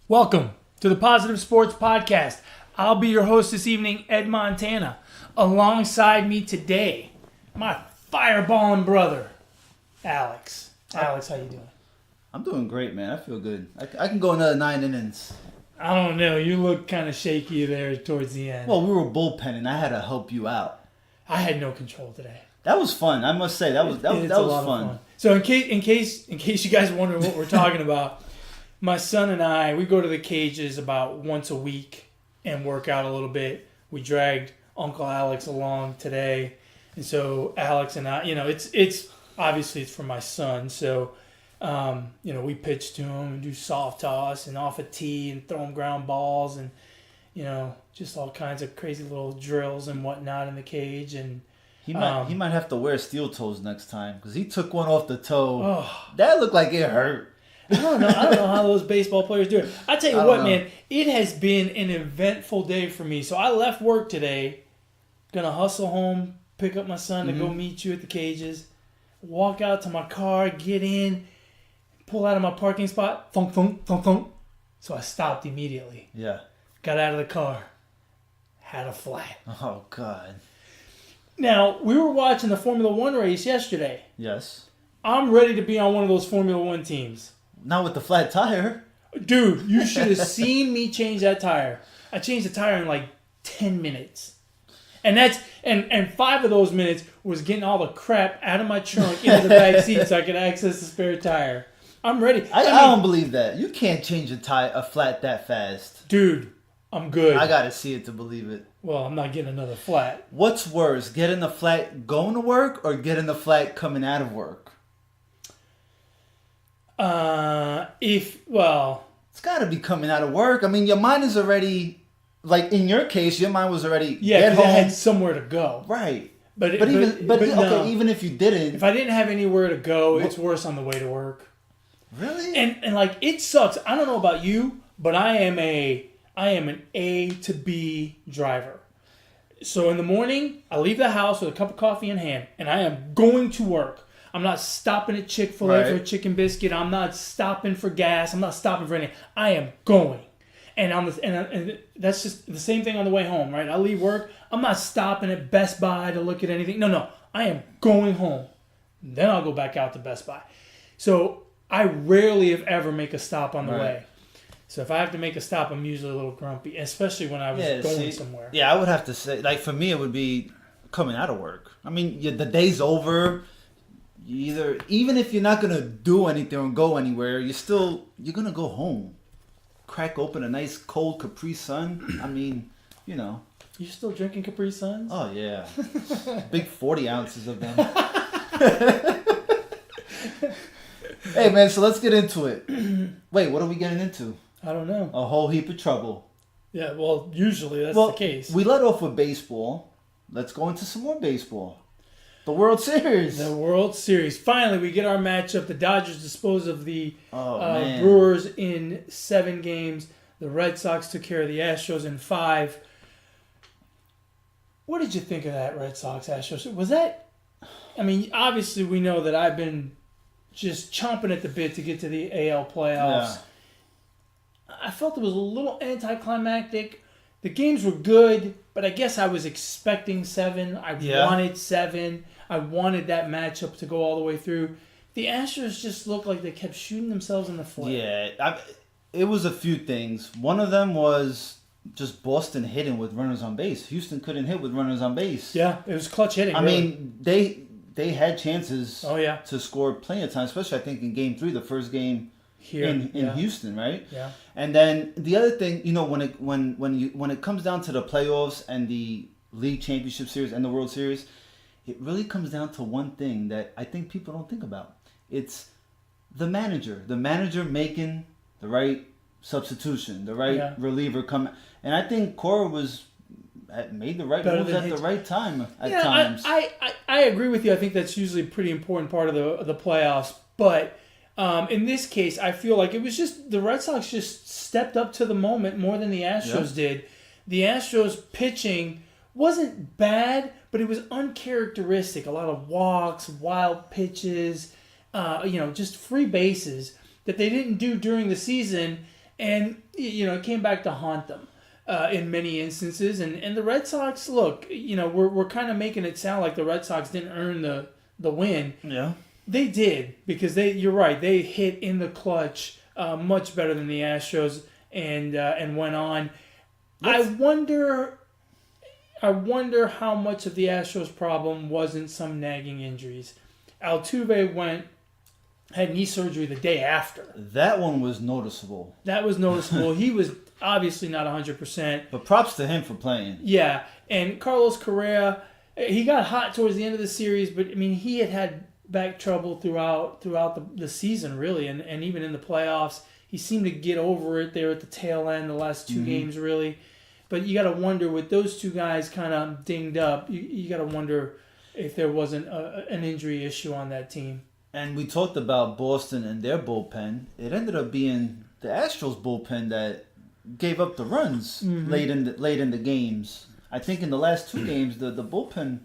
Welcome to the Positive Sports Podcast. I'll be your host this evening, Ed Montana. Alongside me today, my fireballing brother, Alex. Alex, how you doing? I'm doing great, man. I feel good. I can go another 9 innings. I don't know. You look kind of shaky there towards the end. Well, we were bullpenning. I had to help you out. I had no control today. That was fun. I must say that was fun. So in case you guys wonder what we're talking about, my son and I, we go to the cages about once a week and work out a little bit. We dragged Uncle Alex along today, and so Alex and I, it's obviously it's for my son. So, we pitch to him and do soft toss and off a tee and throw him ground balls and just all kinds of crazy little drills and whatnot in the cage. And he might have to wear steel toes next time because he took one off the toe. That looked like it hurt. I don't know how those baseball players do it. I tell you what, man, it has been an eventful day for me. So I left work today, gonna hustle home, pick up my son to go meet you at the cages, walk out to my car, get in, pull out of my parking spot, thunk, thunk, thunk, thunk. So I stopped immediately. Yeah. Got out of the car, had a flat. Oh, God. Now, we were watching the Formula One race yesterday. Yes. I'm ready to be on one of those Formula One teams. Not with the flat tire. Dude, you should have seen me change that tire. I changed the tire in like 10 minutes. And 5 of those minutes was getting all the crap out of my trunk into the back seat so I could access the spare tire. I'm ready. I don't believe that. You can't change a flat that fast. Dude, I'm good. I gotta see it to believe it. Well, I'm not getting another flat. What's worse, getting the flat going to work or getting the flat coming out of work? It's got to be coming out of work. I mean, your mind is already, like in your case, your mind was already get home. I had somewhere to go. Right. But even if you didn't. If I didn't have anywhere to go, it's worse on the way to work. Really? And like, it sucks. I don't know about you, but I am an A to B driver. So in the morning, I leave the house with a cup of coffee in hand, and I am going to work. I'm not stopping at Chick-fil-A for a chicken biscuit. I'm not stopping for gas. I'm not stopping for anything. I am going. And that's just the same thing on the way home, right? I leave work. I'm not stopping at Best Buy to look at anything. No. I am going home. Then I'll go back out to Best Buy. So I rarely, if ever, make a stop on the way. So if I have to make a stop, I'm usually a little grumpy, especially when I was going somewhere. Yeah, I would have to say, like, for me, it would be coming out of work. I mean, the day's over. Even if you're not gonna do anything or go anywhere, you're gonna go home, crack open a nice cold Capri Sun. I mean, You're still drinking Capri Suns? Oh yeah, big 40 ounces of them. Hey man, so let's get into it. Wait, what are we getting into? I don't know. A whole heap of trouble. Yeah, well, usually that's the case. We let off with baseball. Let's go into some more baseball. The World Series. The World Series. Finally, we get our matchup. The Dodgers dispose of the Brewers in 7 games. The Red Sox took care of the Astros in 5. What did you think of that Red Sox-Astros? Was that... I mean, obviously we know that I've been just chomping at the bit to get to the AL playoffs. Yeah. I felt it was a little anticlimactic. The games were good, but I guess I was expecting 7. I wanted 7. I wanted that matchup to go all the way through. The Astros just looked like they kept shooting themselves in the foot. Yeah, it was a few things. One of them was just Boston hitting with runners on base. Houston couldn't hit with runners on base. Yeah, it was clutch hitting. I mean, they had chances to score plenty of time, especially I think in Game 3, the first game here in Houston, right? Yeah. And then the other thing, when it comes down to the playoffs and the League Championship Series and the World Series, it really comes down to one thing that I think people don't think about. It's the manager. The manager making the right substitution, the right reliever come. And I think Cora made the right moves at the right time at times. I agree with you. I think that's usually a pretty important part of the playoffs. But in this case, I feel like it was just the Red Sox just stepped up to the moment more than the Astros did. The Astros pitching wasn't bad, but it was uncharacteristic. A lot of walks, wild pitches, just free bases that they didn't do during the season. And, it came back to haunt them in many instances. And the Red Sox, look, we're kind of making it sound like the Red Sox didn't earn the win. Yeah. They did, because you're right, they hit in the clutch much better than the Astros and went on. I wonder how much of the Astros' problem wasn't some nagging injuries. Altuve had knee surgery the day after. That one was noticeable. That was noticeable. He was obviously not 100%. But props to him for playing. Yeah, and Carlos Correa, he got hot towards the end of the series, but I mean, he had back trouble throughout the season, really, and even in the playoffs. He seemed to get over it there at the tail end, the last two games, really. But you got to wonder, with those two guys kind of dinged up, you got to wonder if there wasn't an injury issue on that team. And we talked about Boston and their bullpen. It ended up being the Astros bullpen that gave up the runs late in the games. I think in the last two games, the bullpen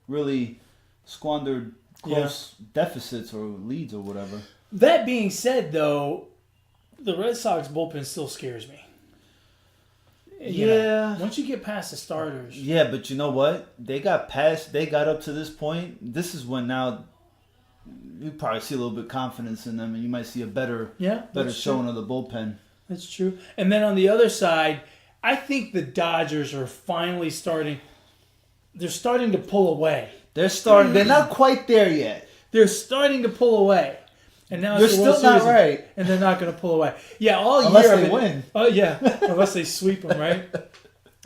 really squandered close deficits or leads or whatever. That being said, though, the Red Sox bullpen still scares me. Once you get past the starters. Yeah, but you know what? They got up to this point. This is when now you probably see a little bit of confidence in them, and you might see a better showing of the bullpen. That's true. And then on the other side, I think the Dodgers are finally starting. They're starting to pull away. They're not quite there yet. They're starting to pull away. And now they're still not right. And they're not going to pull away. Yeah, unless they win. Oh, yeah. Unless they sweep them, right?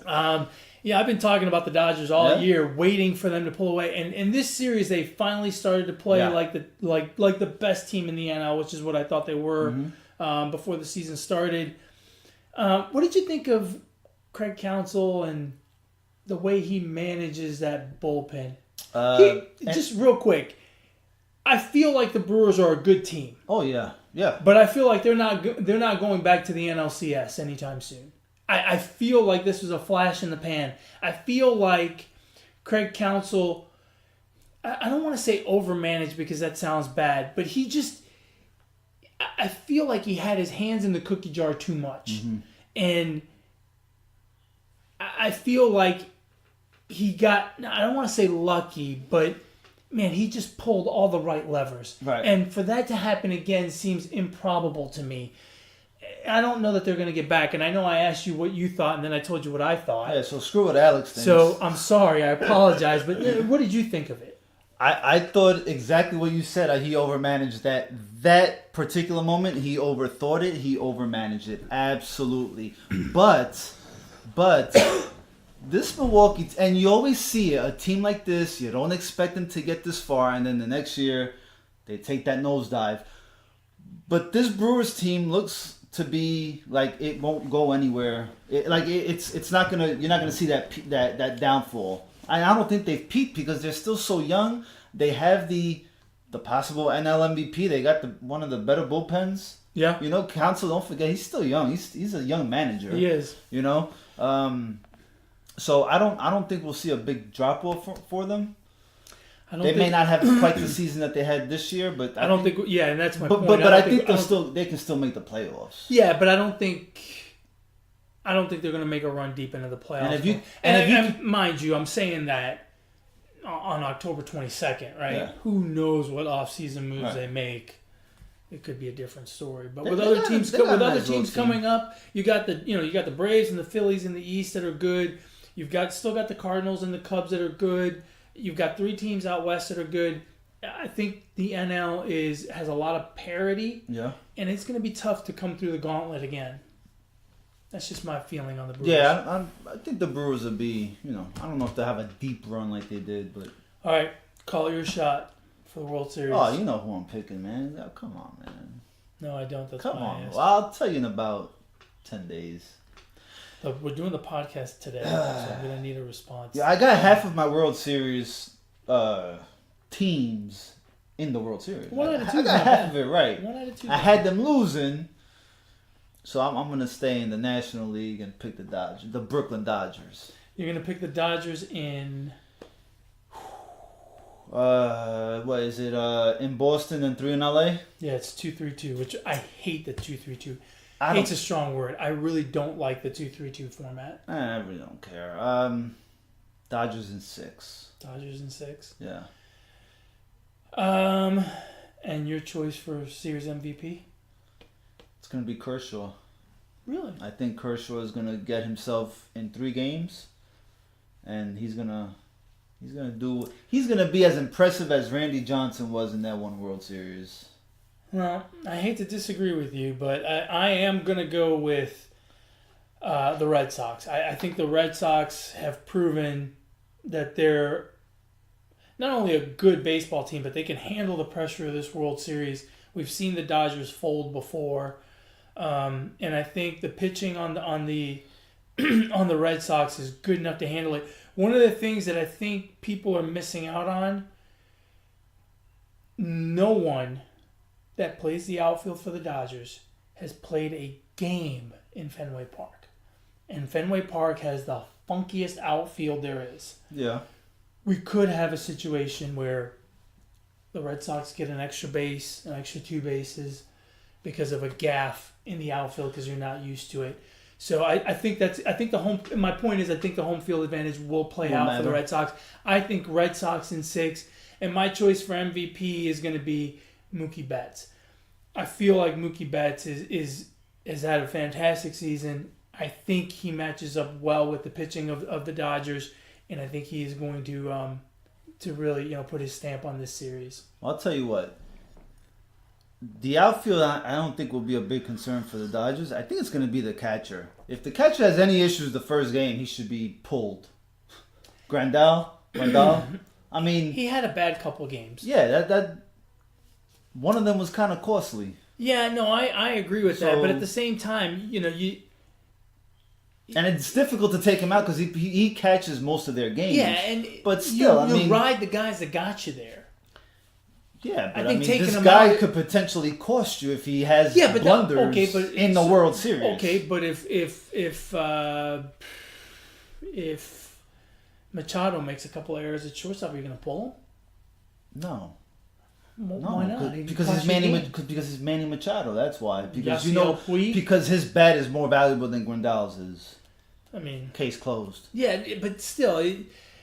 I've been talking about the Dodgers all year, waiting for them to pull away. And in this series, they finally started to play like the best team in the NL, which is what I thought they were before the season started. What did you think of Craig Counsell and the way he manages that bullpen? Just real quick, I feel like the Brewers are a good team. Oh yeah. But I feel like they're not going back to the NLCS anytime soon. I feel like this was a flash in the pan. I feel like Craig Counsell, I don't want to say overmanaged because that sounds bad, but I feel like he had his hands in the cookie jar too much. And I feel like he got, I don't want to say lucky, but man, he just pulled all the right levers. Right. And for that to happen again seems improbable to me. I don't know that they're going to get back. And I know I asked you what you thought, and then I told you what I thought. Yeah, so screw what Alex thinks. So I'm sorry. I apologize. But what did you think of it? I thought exactly what you said. He overmanaged that particular moment. He overthought it. He overmanaged it. Absolutely. But this Milwaukee, and you always see a team like this, you don't expect them to get this far, and then the next year they take that nosedive. But this Brewers team looks to be like it won't go anywhere. It's not gonna. You're not gonna see that downfall. I don't think they've peaked because they're still so young. They have the possible NL MVP. They got one of the better bullpens. Yeah. Counsell, don't forget, he's still young. He's a young manager. He is. So I don't think we'll see a big drop off for them. They may not have quite the season that they had this year, but I don't think. Yeah, and that's my point. But I think they can still make the playoffs. Yeah, but I don't think they're going to make a run deep into the playoffs. And mind you, I'm saying that on October 22nd, right? Yeah. Who knows what off-season moves they make? It could be a different story. But with other teams coming up, you got the Braves and the Phillies in the East that are good. You've still got the Cardinals and the Cubs that are good. You've got 3 teams out west that are good. I think the NL has a lot of parity. Yeah. And it's going to be tough to come through the gauntlet again. That's just my feeling on the Brewers. Yeah, I think the Brewers will be, I don't know if they'll have a deep run like they did, but... All right, call your shot for the World Series. Oh, you know who I'm picking, man. Oh, come on, man. No, I don't. That's come on. Well, I'll tell you in about 10 days. Look, we're doing the podcast today, so I'm going to need a response. Yeah, I got half of my World Series teams in the World Series. 1 out of 2. I got half of it right. 1 out of 2. I had them losing, so I'm going to stay in the National League and pick the Brooklyn Dodgers. You're going to pick the Dodgers in... What is it? In Boston and 3 in LA? Yeah, it's 2-3-2, which I hate the 2-3-2. Hate's a strong word. I really don't like the 2-3-2 format. I really don't care. Dodgers in 6. Dodgers in 6. Yeah. And your choice for series MVP? It's gonna be Kershaw. Really? I think Kershaw is gonna get himself in 3 games, and he's gonna be as impressive as Randy Johnson was in that one World Series. Well, I hate to disagree with you, but I am going to go with the Red Sox. I think the Red Sox have proven that they're not only a good baseball team, but they can handle the pressure of this World Series. We've seen the Dodgers fold before, and I think the pitching on the on the Red Sox is good enough to handle it. One of the things that I think people are missing out on, no one that plays the outfield for the Dodgers has played a game in Fenway Park. And Fenway Park has the funkiest outfield there is. Yeah. We could have a situation where the Red Sox get an extra base, an extra 2 bases because of a gaff in the outfield because you're not used to it. So I think my point is I think the home field advantage will play out for the Red Sox. I think Red Sox in 6, and my choice for MVP is going to be Mookie Betts. I feel like Mookie Betts has had a fantastic season. I think he matches up well with the pitching of the Dodgers, and I think he is going to really put his stamp on this series. I'll tell you what. The outfield, I don't think will be a big concern for the Dodgers. I think it's going to be the catcher. If the catcher has any issues the first game, he should be pulled. Grandal. I mean, he had a bad couple games. Yeah, that one of them was kind of costly. Yeah, no, I agree with that. But at the same time, and it's difficult to take him out because he catches most of their games. Yeah, but still, you ride the guys that got you there. Yeah, but I think this guy could potentially cost you if he has blunders in the World Series. Okay, but if Machado makes a couple of errors at shortstop, are you going to pull him? No. Why not? Because he's Manny Machado. That's why. Because Puig? because his bat is more valuable than Grandal's is. I mean, case closed. Yeah, but still,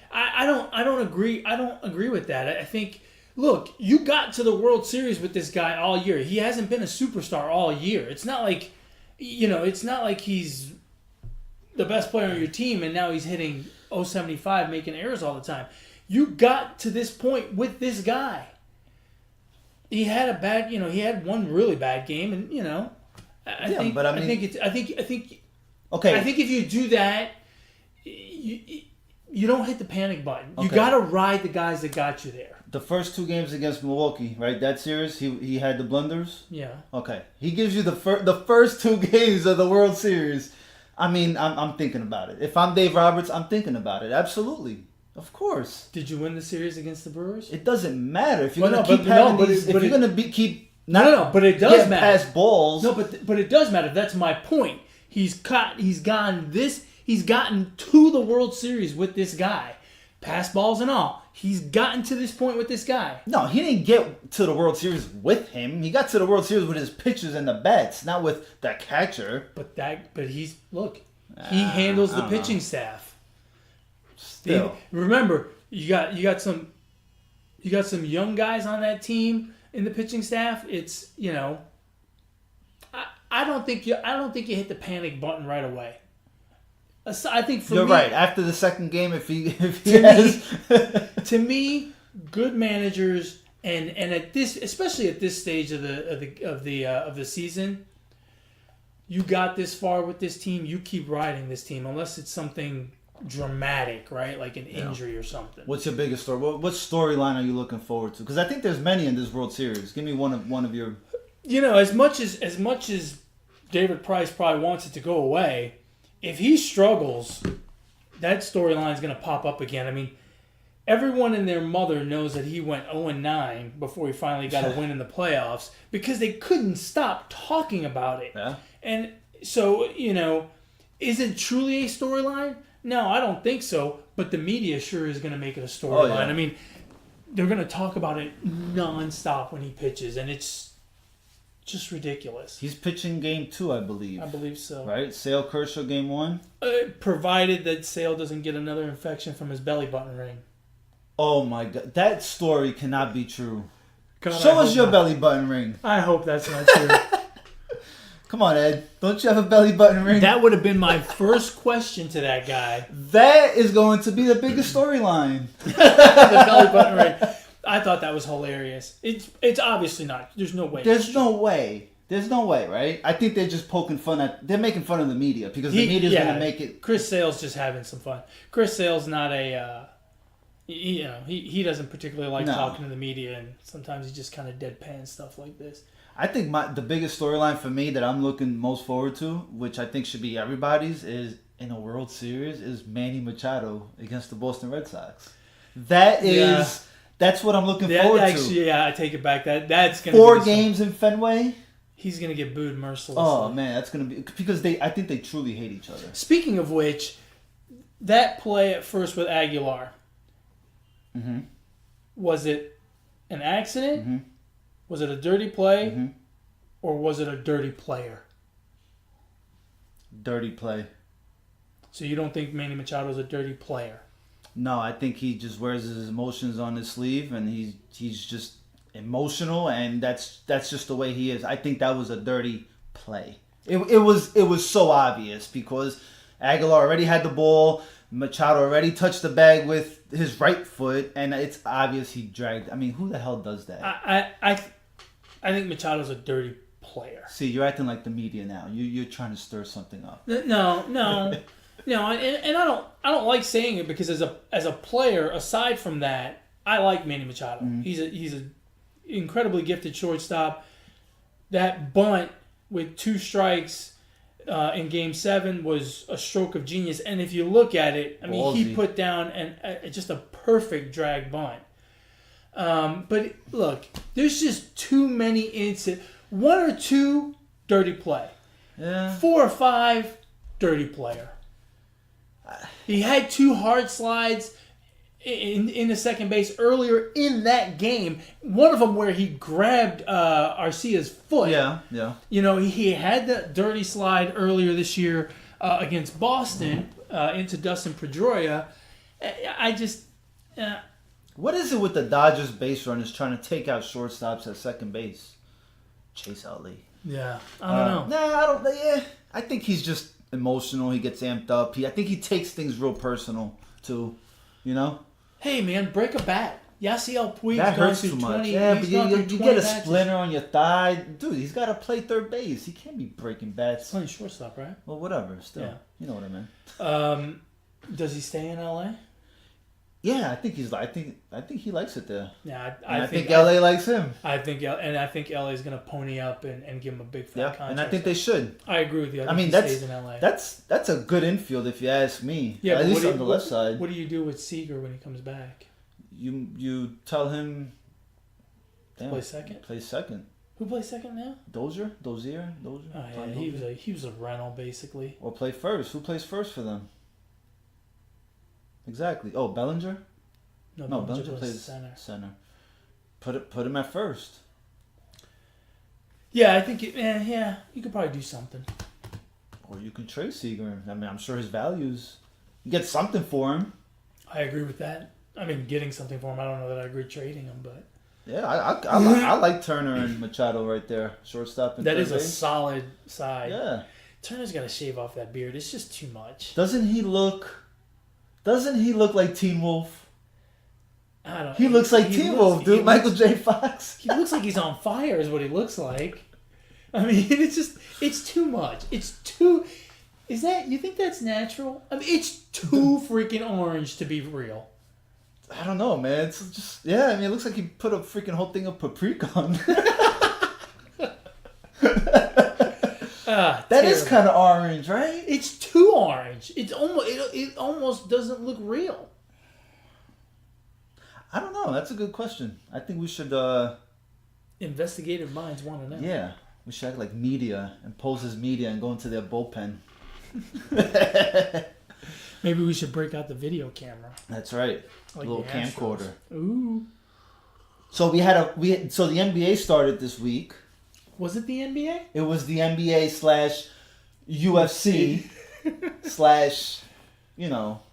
I don't agree. I don't agree with that. I think. Look, you got to the World Series with this guy all year. He hasn't been a superstar all year. It's not like, it's not like he's the best player on your team and now he's hitting .075, making errors all the time. You got to this point with this guy. He had a bad, he had one really bad game, and I think if you do that, you don't hit the panic button. You got to ride the guys that got you there. The first 2 games against Milwaukee, right? That series, he had the blunders. Yeah. Okay. He gives you the first 2 games of the World Series. I mean, I'm thinking about it. If I'm Dave Roberts, I'm thinking about it. Absolutely, of course. Did you win the series against the Brewers? It doesn't matter if you're gonna keep having these. If you're gonna keep but it does matter. Past balls. No, but it does matter. That's my point. He's gotten to the World Series with this guy, pass balls and all. He's gotten to this point with this guy. No, he didn't get to the World Series with him. He got to the World Series with his pitchers and the bats, not with the catcher. He handles the pitching staff. Still, remember, you got some young guys on that team in the pitching staff. It's I don't think you hit the panic button right away. I think you're right. After the second game, to me, good managers and especially at this stage of the season, you got this far with this team. You keep riding this team unless it's something dramatic, right? Like an injury or something. What's your biggest story? What storyline are you looking forward to? Because I think there's many in this World Series. Give me one of your. As much as David Price probably wants it to go away. If he struggles, that storyline is going to pop up again. I mean, everyone and their mother knows that he went 0-9 before he finally got a win in the playoffs because they couldn't stop talking about it. Yeah. And so, is it truly a storyline? No, I don't think so. But the media sure is going to make it a storyline. Oh, yeah. I mean, they're going to talk about it nonstop when he pitches, and it's just ridiculous. He's pitching game 2, I believe. I believe so. Right? Sale Kershaw game 1. Provided that Sale doesn't get another infection from his belly button ring. Oh my God. That story cannot be true. God, Show us your belly button ring. I hope that's not true. Come on, Ed. Don't you have a belly button ring? That would have been my first question to that guy. That is going to be the biggest storyline. The belly button ring. I thought that was hilarious. It's obviously not. There's no way. There's no way. There's no way, right? I think they're just poking fun at... They're making fun of the media because the media's going to make it... Chris Sale's just having some fun. Chris Sale's not a... he doesn't particularly like talking to the media, and sometimes he just kind of deadpan stuff like this. I think the biggest storyline for me that I'm looking most forward to, which I think should be everybody's, is in a World Series, is Manny Machado against the Boston Red Sox. That is... Yeah. That's what I'm looking forward to. Yeah, I take it back. That's going to be 4 games in Fenway. He's going to get booed mercilessly. Oh, man, that's going to be... Because I think they truly hate each other. Speaking of which, that play at first with Aguilar, was it an accident? Mm-hmm. Was it a dirty play? Mm-hmm. Or was it a dirty player? Dirty play. So you don't think Manny Machado's a dirty player? No, I think he just wears his emotions on his sleeve, and he's just emotional, and that's just the way he is. I think that was a dirty play. It was so obvious because Aguilar already had the ball, Machado already touched the bag with his right foot, and it's obvious he dragged. I mean, who the hell does that? I think Machado's a dirty player. See, you're acting like the media now. You're trying to stir something up. No. No, and I don't like saying it because as a player, aside from that, I like Manny Machado. Mm-hmm. He's a incredibly gifted shortstop. That bunt with 2 strikes in Game 7 was a stroke of genius. And if you look at it, I mean, ballsy. He put down just a perfect drag bunt. But look, there's just too many incidents. 1 or 2 dirty play. Yeah. 4 or 5 dirty player. He had 2 hard slides in the second base earlier in that game. One of them where he grabbed Arcia's foot. Yeah. You know, he had the dirty slide earlier this year against Boston into Dustin Pedroia. I just... What is it with the Dodgers base runners trying to take out shortstops at second base? Chase Utley. Yeah, I don't know. I don't... Yeah, I think he's just... emotional. He gets amped up. I think he takes things real personal too. You know. Hey man, break a bat. Yasiel Puig's that gone hurts through too much. 20. Yeah, but you get a batches. splinter on your thigh, dude. He's got to play third base. He can't be breaking bats. He's playing shortstop, right? Well, whatever. Still, you know what I mean. Does he stay in LA? Yeah, I think he likes it there. Yeah, I think LA likes him. I think LA is going to pony up and give him a big fat contract. And I think they should. I agree with you. I mean, he stays in LA. That's a good infield if you ask me. Yeah, at least on the left side. What do you do with Seager when he comes back? You tell him. Play second. Play second. Who plays second now? Dozier. Oh yeah, he was a rental basically. Or play first. Who plays first for them? Exactly. Oh, Bellinger? No, Bellinger plays center. Put him at first. Yeah, I think you could probably do something. Or you can trade Seager. I mean, I'm sure his values. You get something for him. I agree with that. I mean, getting something for him. I don't know that I agree trading him, but yeah, I like Turner and Machado right there, shortstop. And that is a solid side. Yeah, Turner's got to shave off that beard. It's just too much. Doesn't he look like Teen Wolf? I don't. He looks like Teen Wolf, dude. Michael J. Fox. He looks like he's on fire. Is what he looks like. I mean, it's too much. It's too. Is that you think that's natural? I mean, it's too freaking orange to be real. I don't know, man. It's just I mean, it looks like he put a freaking whole thing of paprika on. That is kind of orange, right? It's too orange. It almost doesn't look real. I don't know. That's a good question. I think we should. Investigative minds want to know. Yeah, we should act like media and pose as media and go into their bullpen. Maybe we should break out the video camera. That's right. Like a little camcorder. Ooh. So so the NBA started this week. Was it the NBA? It was the NBA / UFC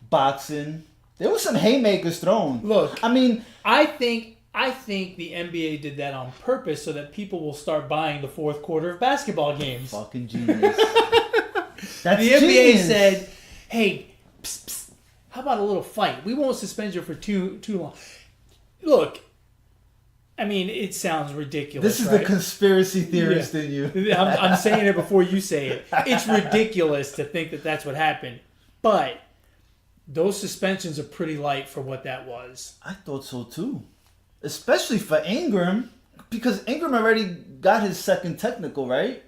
/ boxing. There was some haymakers thrown. Look, I mean, I think the NBA did that on purpose so that people will start buying the fourth quarter of basketball games. fucking genius. That's The NBA genius. said, "Hey, psst, psst, how about a little fight? We won't suspend you for too long." Look, I mean, it sounds ridiculous. This is right? the conspiracy theorist in you. I'm saying it before you say it. It's ridiculous to think that that's what happened, but those suspensions are pretty light for what that was. I thought so too. Especially for Ingram, because Ingram already got his second technical, right?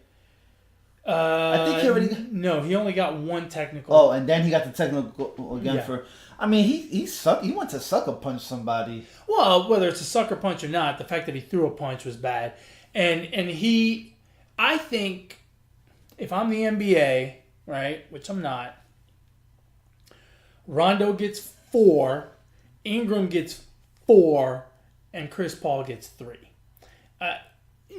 I think he already. No, he only got one technical. Oh, and then he got the technical again Yeah. for. I mean, he went to sucker punch somebody. Well, whether it's a sucker punch or not, the fact that he threw a punch was bad. And I think if I'm the NBA, right, which I'm not, Rondo gets 4, Ingram gets 4, and Chris Paul gets 3.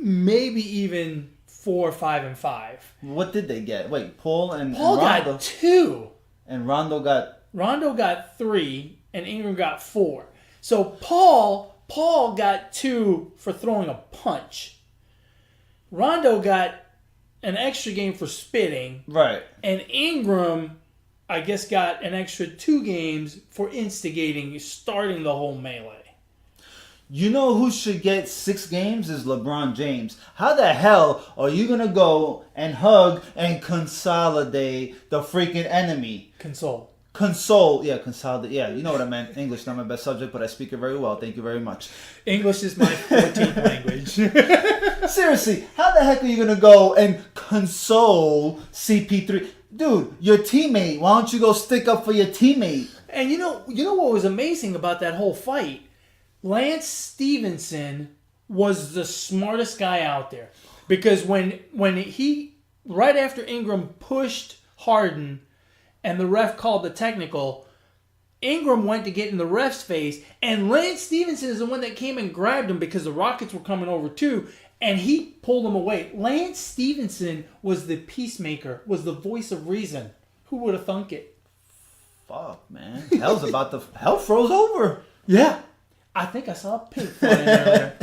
Maybe even 4, 5, and 5. What did they get? Wait, Paul and Paul Rondo. got 2. And Rondo got. Rondo got 3, and Ingram got 4. So Paul got 2 for throwing a punch. Rondo got an extra game for spitting, Right. and Ingram, I guess, got an extra 2 games for instigating, starting the whole melee. You know who should get 6 games is LeBron James. How the hell are you gonna go and hug and consolidate the freaking enemy? Consolidate. Yeah, you know what I meant. English not my best subject, but I speak it very well. Thank you very much. English is my 14th language. Seriously, how the heck are you gonna go and console CP3? Dude, your teammate. Why don't you go stick up for your teammate? And you know what was amazing about that whole fight? Lance Stevenson was the smartest guy out there, because when he, right after Ingram pushed Harden and the ref called the technical, Ingram went to get in the ref's face, and Lance Stevenson is the one that came and grabbed him because the Rockets were coming over too, and he pulled him away. Lance Stevenson was the peacemaker, was the voice of reason. Who would have thunk it? Fuck, man. Hell froze over. Yeah. I think I saw a pig flying earlier.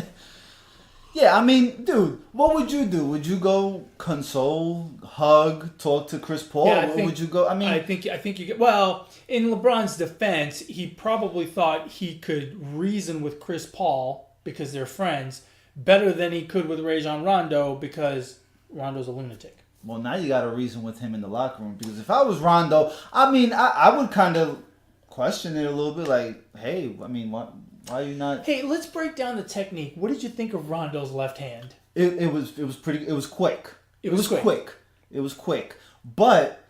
Yeah, I mean, dude, what would you do? Would you go console, hug, talk to Chris Paul? Yeah, Or would you go? I mean, I think you get. Well, in LeBron's defense, he probably thought he could reason with Chris Paul because they're friends better than he could with Rajon Rondo because Rondo's a lunatic. well, now you got to reason with him in the locker room, because if I was Rondo, I mean, I would kind of question it a little bit, like, hey, I mean, why are you not? Hey, let's break down the technique. What did you think of Rondo's left hand? It was quick. It was quick. It was quick. But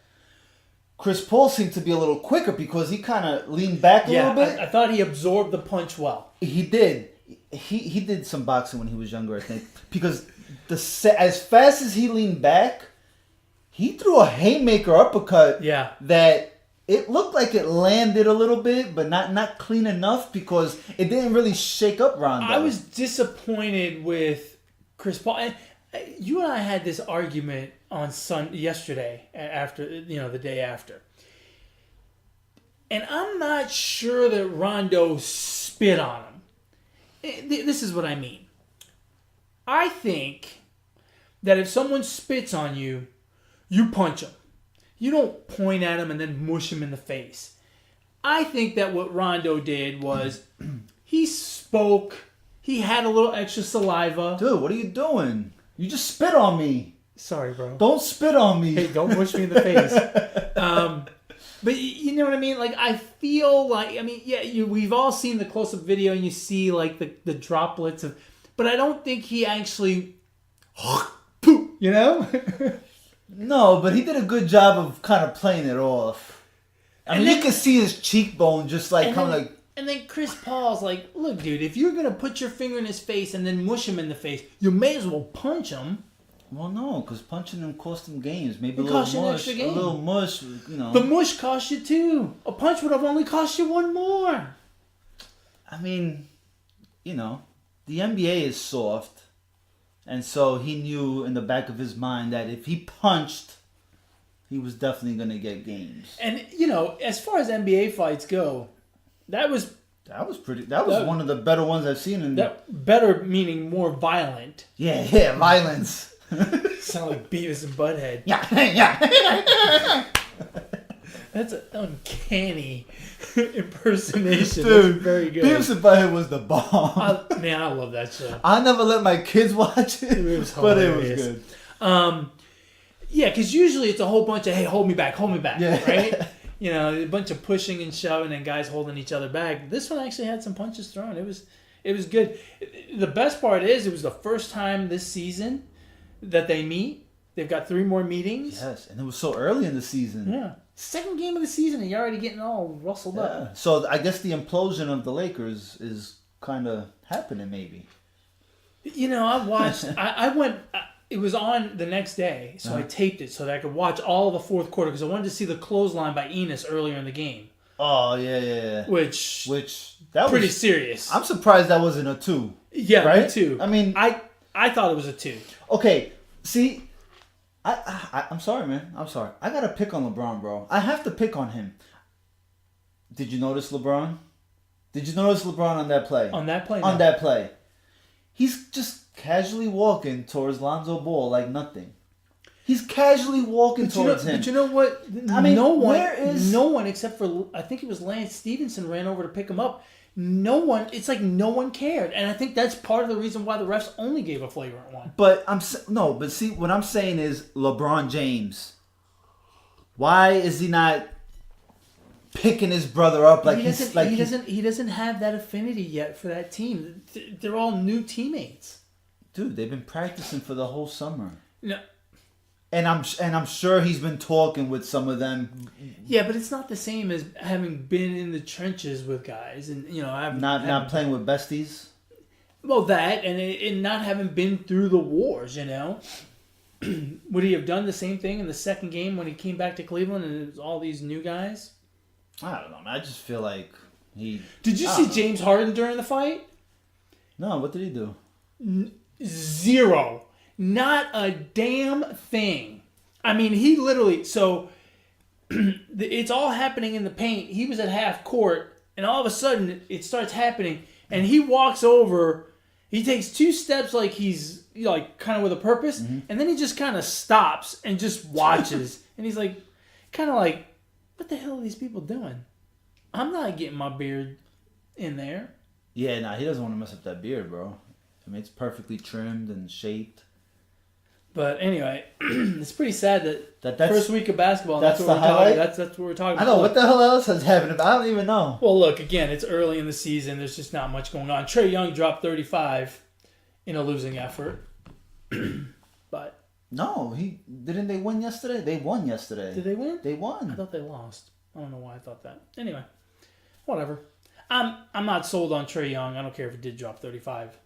Chris Paul seemed to be a little quicker because he kind of leaned back a little bit. I thought he absorbed the punch well. He did. He did some boxing when he was younger, I think, because as fast as he leaned back, he threw a haymaker uppercut. Yeah. That it looked like it landed a little bit, but not clean enough, because it didn't really shake up Rondo. I was disappointed with Chris Paul. And you and I had this argument on yesterday after the day after, and I'm not sure that Rondo spit on him. This is what I mean. I think that if someone spits on you, you punch them. You don't point at him and then mush him in the face. I think that what Rondo did was he spoke. He had a little extra saliva. Dude, what are you doing? You just spit on me. Sorry, bro. Don't spit on me. Hey, don't mush me in the face. But you know what I mean? Like, I feel like, I mean, yeah, we've all seen the close-up video and you see, like, the droplets of... But I don't think he actually... You know? No, but he did a good job of kind of playing it off. I mean, you can see his cheekbone just like coming like... And then Chris Paul's like, look, dude, if you're going to put your finger in his face and then mush him in the face, you may as well punch him. Well, no, because punching him cost him games. Maybe It a cost you little an mush. extra A game. little mush, you know. The mush cost you 2. A punch would have only cost you 1 more. I mean, you know, the NBA is soft. And so he knew in the back of his mind that if he punched, he was definitely going to get games. And, you know, as far as NBA fights go, that was one of the better ones I've seen. better, meaning more violent. Yeah, violence. Sound like Beavis and Butthead. Yeah. That's an uncanny impersonation. Dude, That's very good. Beavis and Butthead was the bomb. I love that show. I never let my kids watch it, It was but it hilarious. was good. Yeah, because usually it's a whole bunch of, hey, hold me back, Yeah. right? You know, a bunch of pushing and shoving and guys holding each other back. This one actually had some punches thrown. It was good. The best part is it was the first time this season that they meet. They've got 3 more meetings. Yes, and it was so early in the season. Yeah. Second game of the season and you're already getting all rustled up. Yeah. So I guess the implosion of the Lakers is kind of happening, maybe. You know, I watched. I went. It was on the next day, so I taped it so that I could watch all of the fourth quarter because I wanted to see the clothesline by Enos earlier in the game. Oh yeah. Which that pretty was serious. I'm surprised that wasn't a 2. Yeah, right? me too. I mean, I thought it was a 2. okay. See, I'm sorry, man. I'm sorry. I gotta pick on LeBron, bro. I have to pick on him. Did you notice LeBron? Did you notice LeBron on that play? On that play? On No. that play. He's just casually walking towards Lonzo Ball like nothing. He's casually walking towards him. But you know what? I mean, no one except for I think it was Lance Stevenson ran over to pick him up. No one. It's like no one cared, and I think that's part of the reason why the refs only gave a flagrant one. But see, what I'm saying is LeBron James. Why is he not picking his brother up like he doesn't have that affinity yet for that team. They're all new teammates. Dude, they've been practicing for the whole summer. No. And I'm sure he's been talking with some of them. Yeah, but it's not the same as having been in the trenches with guys, and you know, Not playing with besties. Well, that and not having been through the wars, you know. Would he have done the same thing in the second game when he came back to Cleveland and it was all these new guys? I don't know, man. I just feel like he. Did you see James Harden during the fight? No, what did he do? 0. Not a damn thing. I mean, he literally... So, it's all happening in the paint. He was at half court, and all of a sudden, it starts happening, and he walks over. He takes 2 steps like he's, like, kind of with a purpose, and then he just kind of stops and just watches. And he's like, kind of like, what the hell are these people doing? I'm not getting my beard in there. Yeah, nah, he doesn't want to mess up that beard, bro. I mean, it's perfectly trimmed and shaped. But anyway, it's pretty sad that That's first week of basketball. That's what the we're talking. highlight? That's what we're talking I about. know, what the hell else has happened? I don't even know. Well, look, again, it's early in the season. There's just not much going on. Trae Young dropped 35 in a losing effort. But No, didn't they win yesterday? They won yesterday. did they win? They I won. thought they lost. I don't know why I thought that. Anyway, whatever. I'm not sold on Trae Young. I don't care if he did drop 35.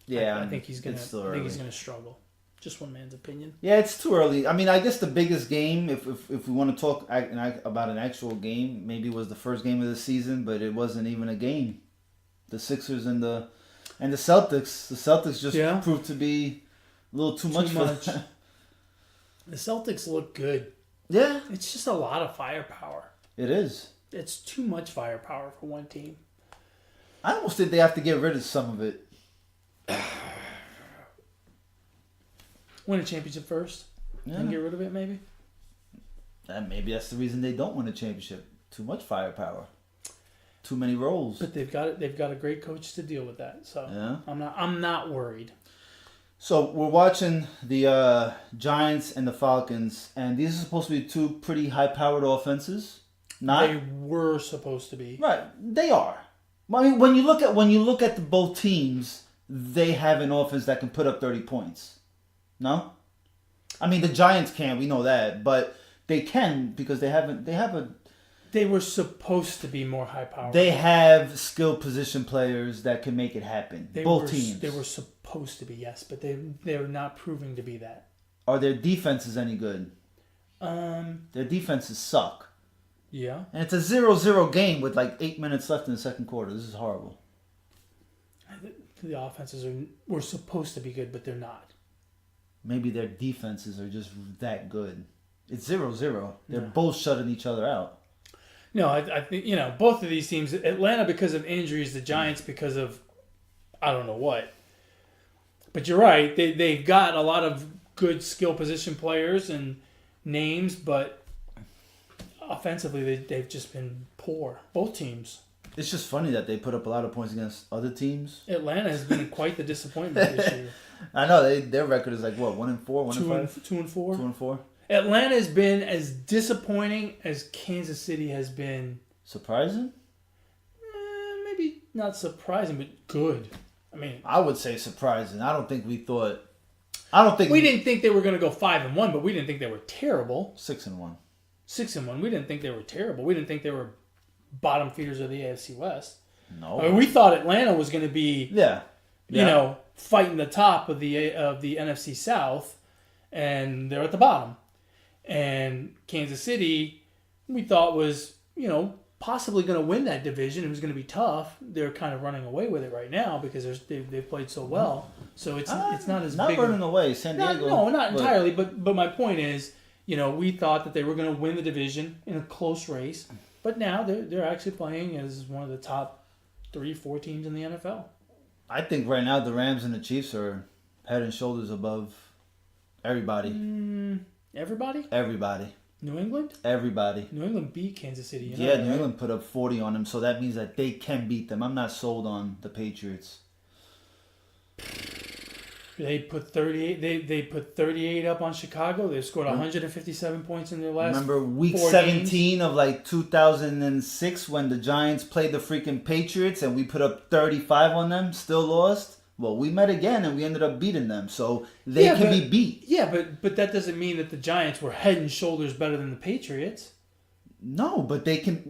Yeah, I think he's gonna. it's still I think he's early. gonna struggle. Just one man's opinion. Yeah, it's too early. I mean, I guess the biggest game, if we want to talk about an actual game, maybe was the first game of the season, but it wasn't even a game. The Sixers and the Celtics. The Celtics just proved to be a little too much for them. The Celtics look good. Yeah, It's just a lot of firepower. it is. It's too much firepower for one team. I almost think they have to get rid of some of it. Win a championship first, and get rid of it, maybe. And maybe that's the reason they don't win a championship. Too much firepower. Too many roles. But they've got a great coach to deal with that. So Yeah. I'm not worried. So we're watching the Giants and the Falcons, and these are supposed to be 2 pretty high-powered offenses. Not They were supposed to be. right. They are. I mean, when you look at the both teams, they have an offense that can put up 30 points. No, I mean the Giants can't. We know that, but they can because they They were supposed to be more high powered. They have skilled position players that can make it happen. Both teams. They were supposed to be, yes, but they're not proving to be that. Are their defenses any good? Their defenses suck. Yeah. And it's a 0-0 game with like 8 minutes left in the second quarter. This is horrible. the offenses were supposed to be good, but they're not. Maybe their defenses are just that good. It's 0-0. They're Yeah. both shutting each other out. No, I think, both of these teams, Atlanta because of injuries, the Giants because of I don't know what. But you're right. They've got a lot of good skill position players and names, but offensively they've just been poor. Both teams. It's just funny that they put up a lot of points against other teams. Atlanta has been quite the disappointment this year. I know their record is like what, 1-4, 1-5, 2-4. 2-4. Atlanta has been as disappointing as Kansas City has been. Surprising? Maybe not surprising, but good. I mean, I would say surprising. I don't think we thought. I don't think we didn't think they were going to go 5-1, but we didn't think they were terrible. 6-1. 6-1. We didn't think they were terrible. We didn't think they were bottom feeders of the AFC West. No. I mean, we thought Atlanta was going to be, Yeah. fighting the top of the NFC South, and they're at the bottom. And Kansas City, we thought was, possibly going to win that division. It was going to be tough. They're kind of running away with it right now because they've played so well. So it's not as not big. running away. San Diego. No, not entirely. But my point is, we thought that they were going to win the division in a close race, but now they're actually playing as one of the top 3-4 teams in the NFL. I think right now the Rams and the Chiefs are head and shoulders above everybody. Everybody? Everybody. New England? Everybody. New England beat Kansas City. Yeah, New England put up 40 on them, so that means that they can beat them. I'm not sold on the Patriots. They put 38. They put 38 up on Chicago. They scored 157 points in their last. Remember week 4 17 games? of like 2006 when the Giants played the freaking Patriots and we put up 35 on them, still lost? Well, we met again and we ended up beating them, so they can be beat. Yeah, but that doesn't mean that the Giants were head and shoulders better than the Patriots. No, but they can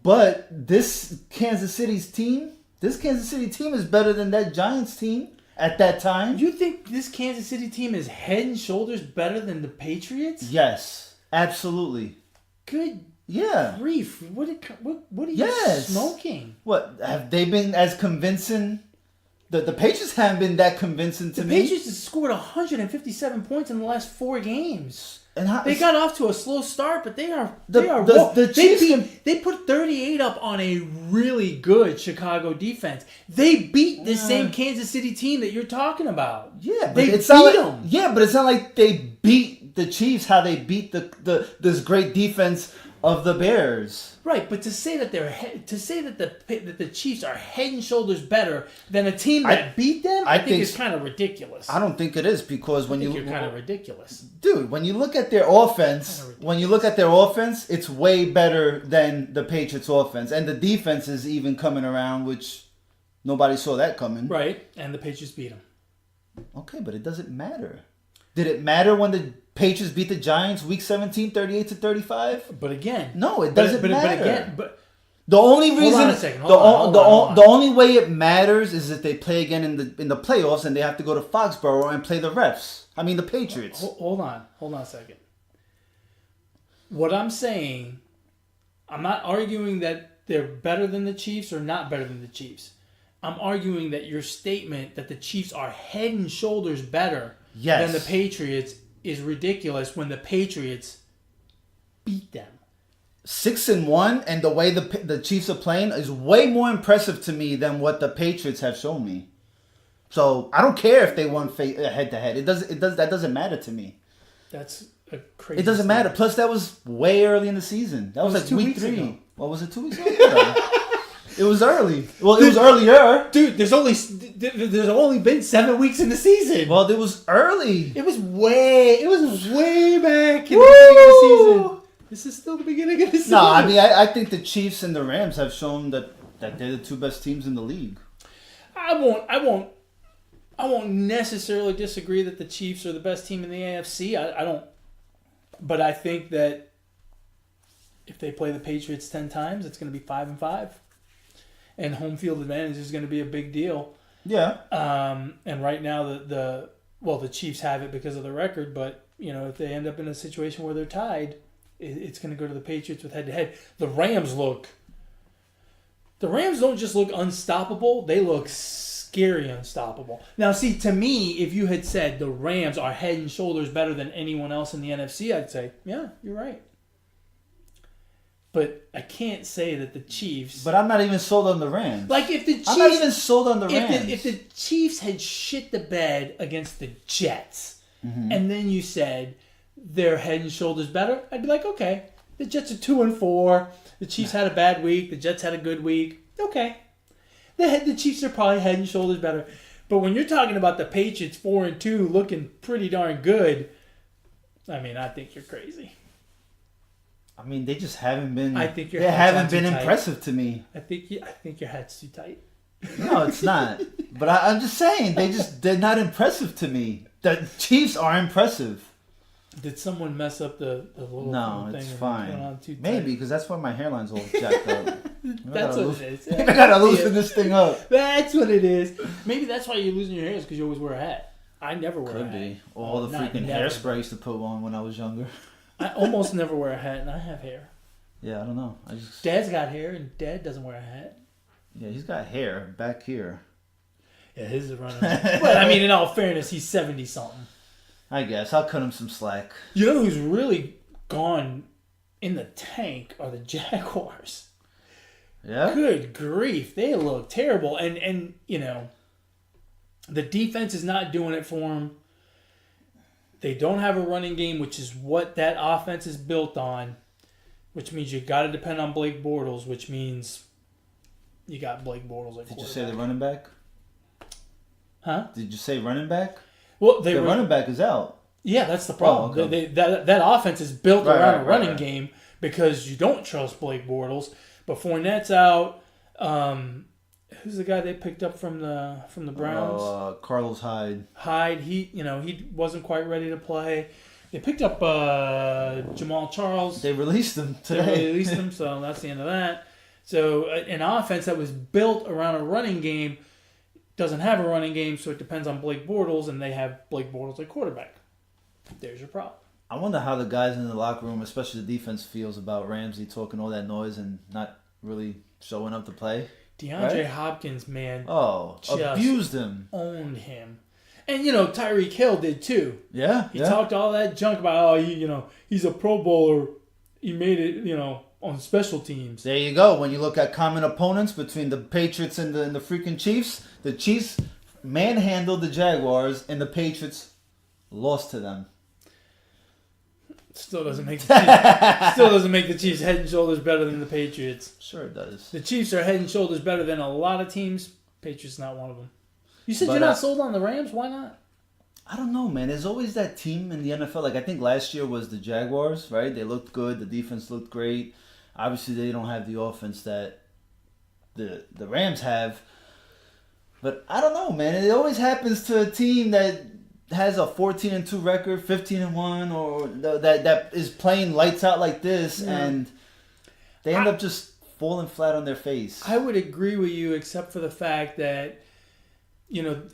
but this Kansas City team is better than that Giants team at that time. You think this Kansas City team is head and shoulders better than the Patriots? Yes, absolutely. Good Yeah. grief! What are you smoking? What, have they been as convincing? The Patriots haven't been that convincing to me. The Patriots have scored 157 points in the last 4 games. And They got off to a slow start, but they put 38 up on a really good Chicago defense. They beat the same Kansas City team that you're talking about. Yeah, but they it's not beat like, them. Yeah, but it's not like they beat the Chiefs how they beat this great defense of the Bears. Right, but to say that the Chiefs are head and shoulders better than a team that beat them, I think is kind of ridiculous. I don't think it is because when you're kind of ridiculous, dude. When you look at their offense, it's way better than the Patriots' offense, and the defense is even coming around, which nobody saw that coming. Right, and the Patriots beat them. Okay, but it doesn't matter. Did it matter when the Patriots beat the Giants week 17, 38-35? But again, no, it doesn't matter. But the only reason, hold on a second. The only way it matters is if they play again in the playoffs and they have to go to Foxborough and play the refs. I mean the Patriots. Hold on a second. What I'm saying, I'm not arguing that they're better than the Chiefs or not better than the Chiefs. I'm arguing that your statement that the Chiefs are head and shoulders better than the Patriots is ridiculous when the Patriots beat them. 6-1, and the way the Chiefs are playing is way more impressive to me than what the Patriots have shown me. So I don't care if they won head to head. That doesn't matter to me. That's a crazy. It doesn't matter. Plus, that was way early in the season. That was like week 3. Ago. What was it? 2 weeks ago? It was early. Well, it was earlier. Dude, there's only been 7 weeks in the season. Well, it was early. It was way back in the beginning of the season. This is still the beginning of the season. No, I mean, I think the Chiefs and the Rams have shown that they're the 2 best teams in the league. I won't necessarily disagree that the Chiefs are the best team in the AFC. I don't, but I think that if they play the Patriots 10 times, it's going to be 5-5. And home field advantage is going to be a big deal. Yeah. And right now the Chiefs have it because of the record, but if they end up in a situation where they're tied, it's going to go to the Patriots with head to head. The Rams don't just look unstoppable; they look scary. scary unstoppable. Now, see, to me, if you had said the Rams are head and shoulders better than anyone else in the NFC, I'd say, yeah, you're right. But I can't say that the Chiefs. But I'm not even sold on the Rams. Like if the Chiefs, I'm not even sold on the Rams. If the Chiefs had shit the bed against the Jets, and then you said they're head and shoulders better, I'd be like, okay, the Jets are 2-4. The Chiefs had a bad week. The Jets had a good week. Okay, the Chiefs are probably head and shoulders better. But when you're talking about the Patriots 4-2 looking pretty darn good, I mean, I think you're crazy. I mean, they just haven't been. I think they haven't been impressive to me. I think your head's too tight. No, it's not. But I'm just saying they're not impressive to me. The Chiefs are impressive. Did someone mess up the little no, thing? It's and fine. put it on too tight? Maybe because that's why my hairline's all jacked up. That's what it is. I gotta loosen this thing up. That's what it is. Maybe that's why you're losing your hair, is because you always wear a hat. I never wear a hat. Could be. All the Not freaking never. hairspray I used to put on when I was younger. I almost never wear a hat, and I have hair. Yeah, I don't know. Dad's got hair, and Dad doesn't wear a hat. Yeah, he's got hair back here. Yeah, his is running. But I mean, in all fairness, he's 70-something. I guess I'll cut him some slack. You know who's really gone in the tank are the Jaguars. Yeah. Good grief, they look terrible, and you know, the defense is not doing it for them. They don't have a running game, which is what that offense is built on, which means you got to depend on Blake Bortles, which means you got Blake Bortles at quarterback. Did you say the running back? Huh? Did you say running back? Well, The running back is out. Yeah, that's the problem. Oh, okay. That offense is built around a running right. game because you don't trust Blake Bortles. But Fournette's out. Who's the guy they picked up from the Browns? Carlos Hyde. Hyde. He wasn't quite ready to play. They picked up Jamal Charles. They released him They today. released him, so that's the end of that. So an offense that was built around a running game doesn't have a running game, so it depends on Blake Bortles, and they have Blake Bortles at quarterback. There's your problem. I wonder how the guys in the locker room, especially the defense, feels about Ramsey talking all that noise and not really showing up to play. DeAndre Right? Hopkins, man, Oh, Just abused him. owned him. And, Tyreek Hill did too. Yeah, He talked all that junk about, he's a Pro Bowler. He made it, on special teams. There you go. When you look at common opponents between the Patriots and the freaking Chiefs, the Chiefs manhandled the Jaguars and the Patriots lost to them. Still doesn't make the Chiefs head and shoulders better than the Patriots. Sure it does. The Chiefs are head and shoulders better than a lot of teams. Patriots not one of them. You said But, you're not sold on the Rams? Why not? I don't know, man. There's always that team in the NFL. Like, I think last year was the Jaguars, right? They looked good. The defense looked great. Obviously, they don't have the offense that the Rams have. But I don't know, man. It always happens to a team that has a 14-2 record, 15-1, or that is playing lights out like this, and they end up just falling flat on their face. I would agree with you, except for the fact that,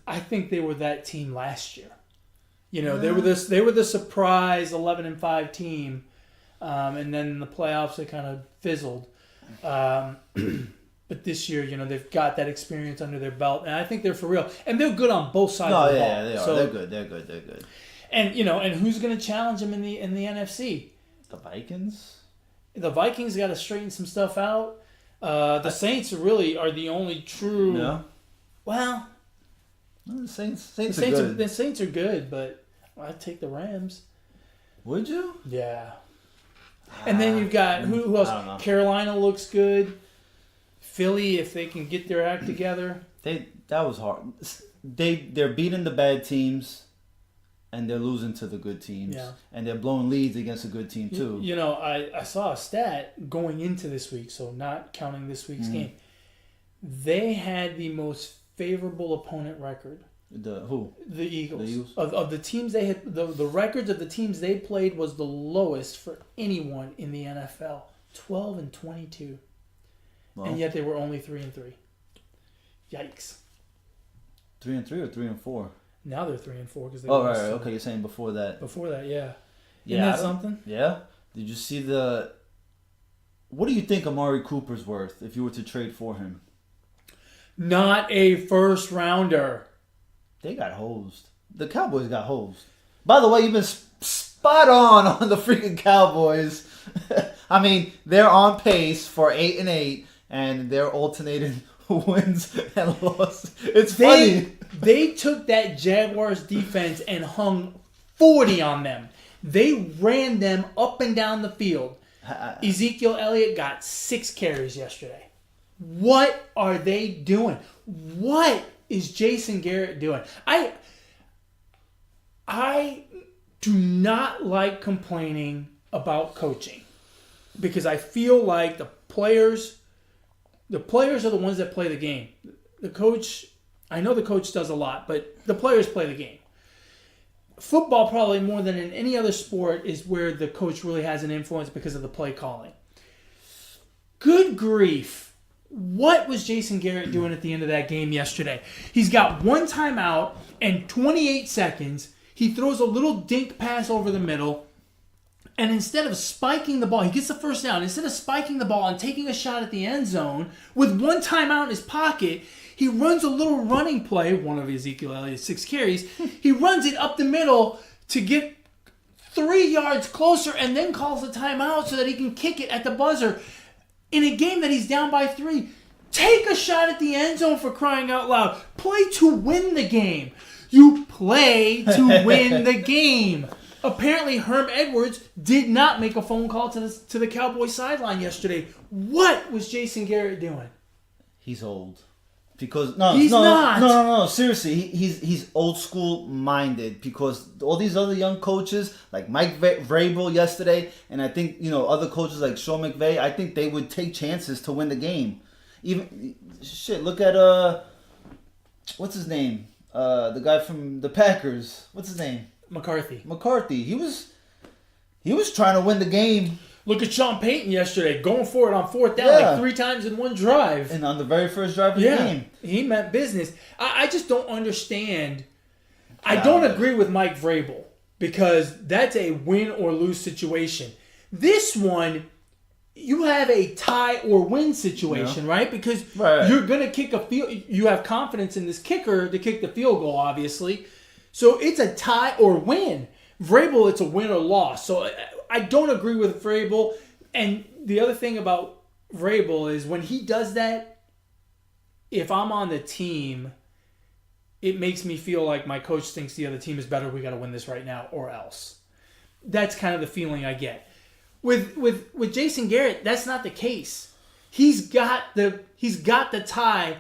I think they were that team last year. They were the surprise 11-5 team, and then in the playoffs they kind of fizzled. But this year, they've got that experience under their belt, and I think they're for real. And they're good on both sides of the ball. Yeah, they are. So, They're good. And and who's going to challenge them in the NFC? The Vikings? The Vikings got to straighten some stuff out. The Saints really are the only true. No. Well, The Saints the are Saints good. the Saints are good, but I'd take the Rams. Would you? Yeah. And then you've got who else? I don't know. Carolina looks good. Philly, if they can get their act together. That was hard. They're beating the bad teams, and they're losing to the good teams. Yeah. And they're blowing leads against a good team too. I saw a stat going into this week, so not counting this week's game. They had the most favorable opponent record. Who? The Eagles. The Eagles? Of the teams they had, the records of the teams they played was the lowest for anyone in the NFL. 12-22. Well, And yet they were only 3-3. Yikes. 3-3 or 3-4? Now they're 3-4 because they Oh, lost. right. Okay, you're saying before that. Before that, yeah. Yeah, Isn't I that don't- something? Yeah. Did you see what do you think Amari Cooper's worth if you were to trade for him? Not a first rounder. They got hosed. The Cowboys got hosed. By the way, you've been spot on the freaking Cowboys. I mean, they're on pace for 8-8, and they're alternating wins and losses. It's funny. They took that Jaguars defense and hung 40 on them. They ran them up and down the field. Ezekiel Elliott got 6 carries yesterday. What are they doing? What is Jason Garrett doing? I do not like complaining about coaching because I feel like the players are the ones that play the game. The coach, I know the coach does a lot, but the players play the game. Football, probably more than in any other sport, is where the coach really has an influence because of the play calling. Good grief. What was Jason Garrett doing at the end of that game yesterday? He's got 1 timeout and 28 seconds. He throws a little dink pass over the middle. And instead of spiking the ball, he gets the first down. Instead of spiking the ball and taking a shot at the end zone, with 1 timeout in his pocket, he runs a little running play, one of Ezekiel Elliott's 6 carries. He runs it up the middle to get 3 yards closer and then calls a timeout so that he can kick it at the buzzer. In a game that he's down by 3, take a shot at the end zone, for crying out loud. Play to win the game. You play to win the game. Apparently, Herm Edwards did not make a phone call to the Cowboys sideline yesterday. What was Jason Garrett doing? He's old. Because he's not. No. Seriously, he's old school minded. Because all these other young coaches, like Mike Vrabel yesterday, and I think other coaches like Sean McVay, I think they would take chances to win the game. Even look at what's his name? The guy from the Packers. What's his name? McCarthy. He was trying to win the game. Look at Sean Payton yesterday, going for it on 4th down like 3 times in one drive. And on the very first drive of the game. He meant business. I just don't understand. I don't agree with Mike Vrabel because that's a win or lose situation. This one, you have a tie or win situation, right? Because you're going to kick a field. You have confidence in this kicker to kick the field goal, obviously. So it's a tie or win. Vrabel, it's a win or loss. So I don't agree with Vrabel. And the other thing about Vrabel is when he does that, if I'm on the team, it makes me feel like my coach thinks the other team is better. We got to win this right now or else. That's kind of the feeling I get. With Jason Garrett, that's not the case. He's got the tie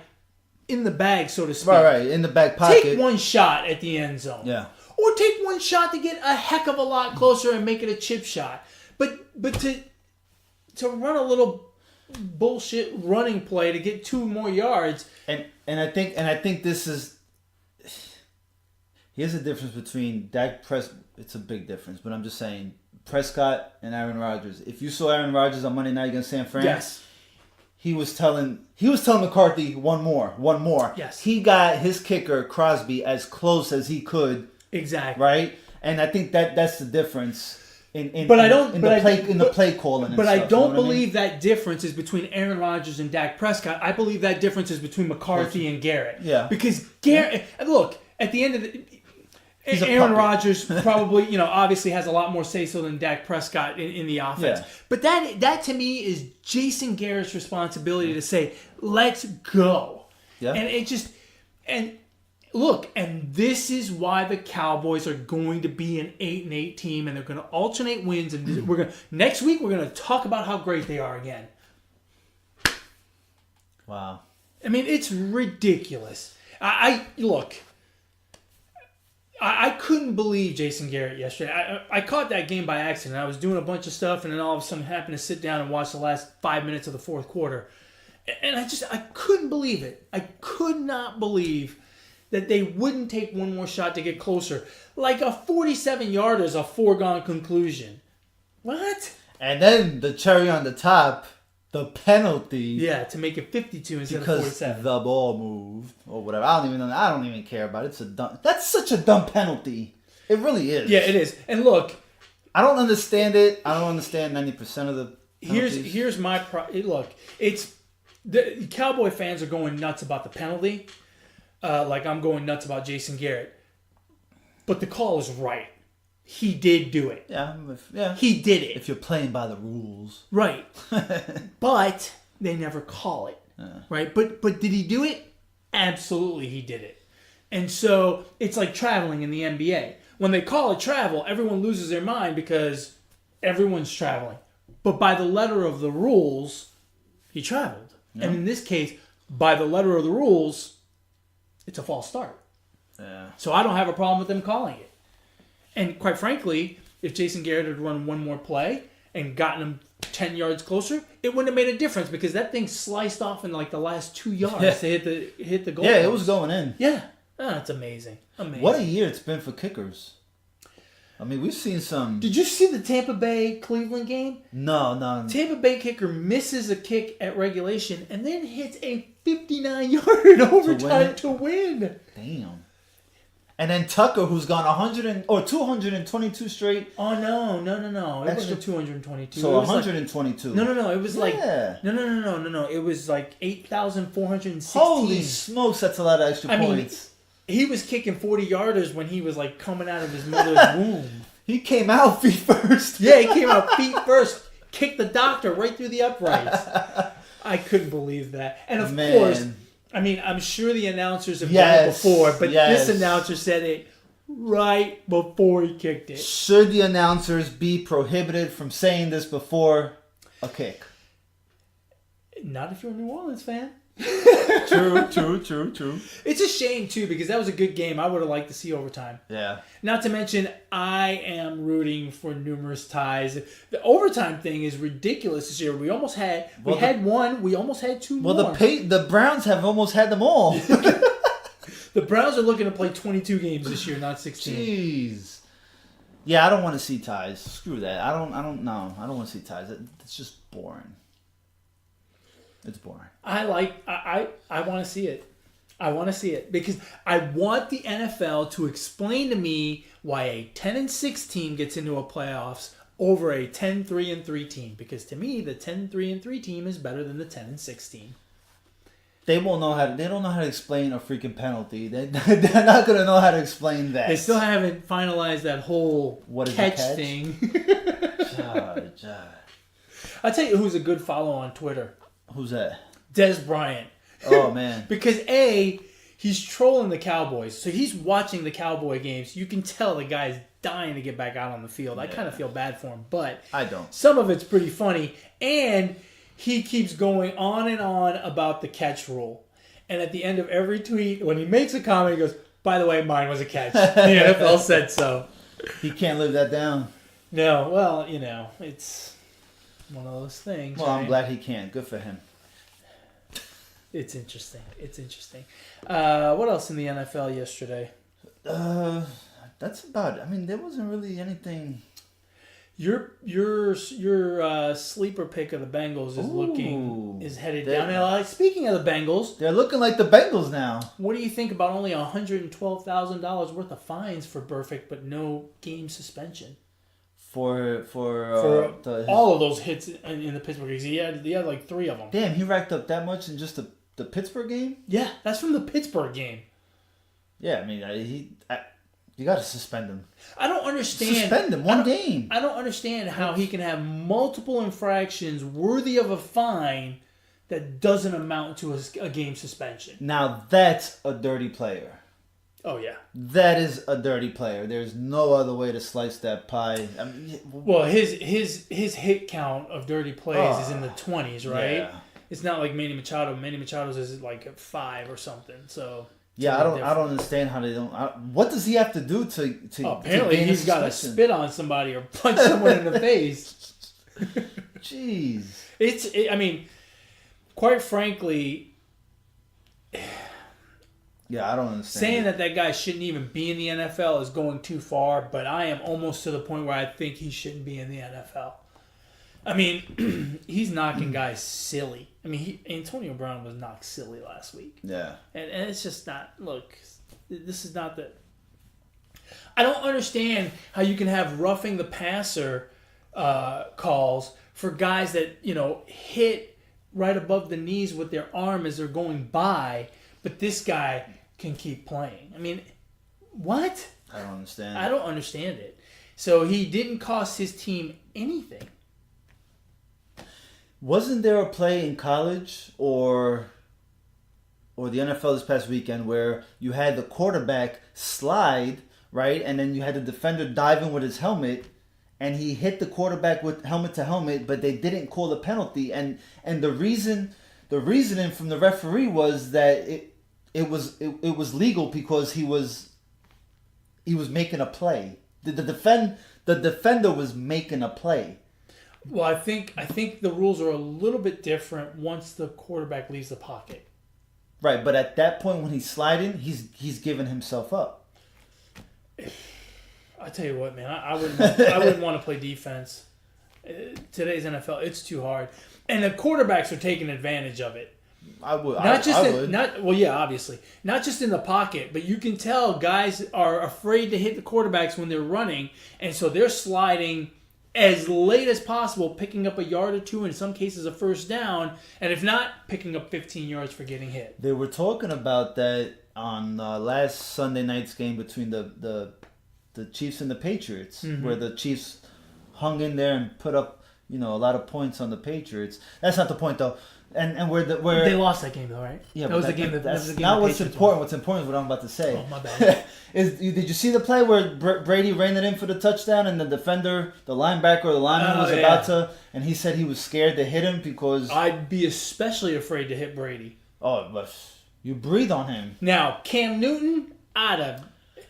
in the bag, so to speak. Right, in the back pocket. Take 1 shot at the end zone. Yeah. Or take 1 shot to get a heck of a lot closer and make it a chip shot. But to run a little bullshit running play to get 2 more yards. And I think this is, here's the difference between Dak Prescott. It's a big difference, but I'm just saying Prescott and Aaron Rodgers. If you saw Aaron Rodgers on Monday night against San Fran, yes. He was telling McCarthy one more. Yes. He got his kicker Crosby as close as he could. Exactly. Right? And I think that's the difference in the play calling. But I don't believe that difference is between Aaron Rodgers and Dak Prescott. I believe that difference is between McCarthy and Garrett. Yeah. Because Garrett, look, at the end of the Aaron Rodgers probably, obviously has a lot more say-so than Dak Prescott in the offense. Yeah. But that to me is Jason Garrett's responsibility to say, let's go. Yeah. And it just, and look, and this is why the Cowboys are going to be an 8-8 team, and they're going to alternate wins. And next week we're going to talk about how great they are again. Wow. I mean, it's ridiculous. I couldn't believe Jason Garrett yesterday. I caught that game by accident. I was doing a bunch of stuff, and then all of a sudden happened to sit down and watch the last 5 minutes of the 4th quarter. And I couldn't believe it. I could not believe that they wouldn't take 1 more shot to get closer. Like a 47-yarder is a foregone conclusion. What? And then the cherry on the top, the penalty. Yeah, to make it 52 instead of 47. Because the ball moved or whatever. I don't even care about it. That's such a dumb penalty. It really is. Yeah, it is. And look, I don't understand it. I don't understand 90% of the penalties. Here's my look. the Cowboy fans are going nuts about the penalty. Like I'm going nuts about Jason Garrett. But the call is right. He did do it. Yeah. He did it. If you're playing by the rules. Right. But they never call it. Right? But did he do it? Absolutely he did it. And so it's like traveling in the NBA. When they call it travel, everyone loses their mind because everyone's traveling. But by the letter of the rules, he traveled. Yeah. And in this case, by the letter of the rules, it's a false start. Yeah. So I don't have a problem with them calling it. And quite frankly, if Jason Garrett had run one more play and gotten him 10 yards closer, it wouldn't have made a difference because that thing sliced off in like the last 2 yards to hit the goal. Yeah, it was going in. Yeah. Oh, that's amazing. Amazing. What a year it's been for kickers. I mean, we've seen some... Did you see the Tampa Bay-Cleveland game? No. Tampa Bay kicker misses a kick at regulation and then hits a 59-yard in overtime to win. Damn. And then Tucker, who's gone 222 straight. Oh, no. It wasn't 222. So 122. No. It was like... No. It was like 8,416. Holy smokes, that's a lot of extra points. He was kicking 40-yarders when he was like coming out of his mother's womb. He came out feet first. Yeah, he came out feet first. Kicked the doctor right through the uprights. I couldn't believe that. And of course, I mean, I'm sure the announcers have done it before, but this announcer said it right before he kicked it. Should the announcers be prohibited from saying this before a kick? Not if you're a New Orleans fan. True. It's a shame, too, because that was a good game. I would have liked to see overtime. Yeah. Not to mention, I am rooting for numerous ties. The overtime thing is ridiculous this year. We almost had... We had one. We almost had two more. Well, the Browns have almost had them all. The Browns are looking to play 22 games this year, not 16. Jeez. Yeah, I don't want to see ties. Screw that. I don't know. I don't want to see ties. It's just boring. It's boring. I want to see it. I want to see it because I want the NFL to explain to me why a 10-6 team gets into a playoffs over a 10-3-3 team. Because to me, the 10-3-3 team is better than the 10-6 team. They won't know how to. They don't know how to explain a freaking penalty. They're not going to know how to explain that. They still haven't finalized that whole catch thing. I'll tell you who's a good follow on Twitter. Who's that? Des Bryant. Oh, man. Because, he's trolling the Cowboys. So he's watching the Cowboy games. You can tell the guy's dying to get back out on the field. I kind of feel bad for him, but I don't. Some of it's pretty funny. And he keeps going on and on about the catch rule. And at the end of every tweet, when he makes a comment, he goes, by the way, mine was a catch. The NFL said so. He can't live that down. No, well, it's one of those things. Well, right? I'm glad he can. Good for him. It's interesting. What else in the NFL yesterday? That's about it. I mean, there wasn't really anything. Your sleeper pick of the Bengals is headed down. Now, speaking of the Bengals, they're looking like the Bengals now. What do you think about only $112,000 worth of fines for Burfict, but no game suspension? For all of those hits in the Pittsburgh games. He had like 3 of them. Damn, he racked up that much in just the Pittsburgh game? Yeah, that's from the Pittsburgh game. Yeah, I mean, you got to suspend him. I don't understand. Suspend him one game. I don't understand how he can have multiple infractions worthy of a fine that doesn't amount to a game suspension. Now, that's a dirty player. Oh, yeah. That is a dirty player. There's no other way to slice that pie. I mean, well, his hit count of dirty plays is in the 20s, right? Yeah. It's not like Manny Machado. Manny Machado's is like 5 or something. So yeah, I don't understand how they don't. What does he have to do to apparently to he's got to spit on somebody or punch someone in the face. Jeez. I mean, quite frankly. Yeah, I don't understand. Saying that guy shouldn't even be in the NFL is going too far, but I am almost to the point where I think he shouldn't be in the NFL. I mean, he's knocking guys silly. I mean, Antonio Brown was knocked silly last week. Yeah. And it's just not, look, this is not the... I don't understand how you can have roughing the passer calls for guys that, hit right above the knees with their arm as they're going by, but this guy can keep playing. I mean, what? I don't understand. I don't understand it. So he didn't cost his team anything. Wasn't there a play in college or the NFL this past weekend where you had the quarterback slide, right, and then you had the defender dive in with his helmet, and he hit the quarterback with helmet to helmet, but they didn't call the penalty, and the reasoning from the referee was that it was legal because he was making a play. The defender was making a play. Well, I think the rules are a little bit different once the quarterback leaves the pocket. Right, but at that point when he's sliding, he's giving himself up. I tell you what, man, I wouldn't want to play defense. Today's NFL, it's too hard, and the quarterbacks are taking advantage of it. I would. Obviously, not just in the pocket, but you can tell guys are afraid to hit the quarterbacks when they're running, and so they're sliding as late as possible, picking up a yard or two, in some cases a first down, and if not, picking up 15 yards for getting hit. They were talking about that on last Sunday night's game between the Chiefs and the Patriots, where the Chiefs hung in there and put up a lot of points on the Patriots. That's not the point though. And where they lost that game though, right? Yeah, that was the game. That was the game. Not what's important. What's important is what I'm about to say. Oh, my bad. Did you see the play where Brady ran it in for the touchdown and the defender, the linebacker, or the lineman was about to, and he said he was scared to hit him because I'd be especially afraid to hit Brady. Oh, but you breathe on him. Now Cam Newton,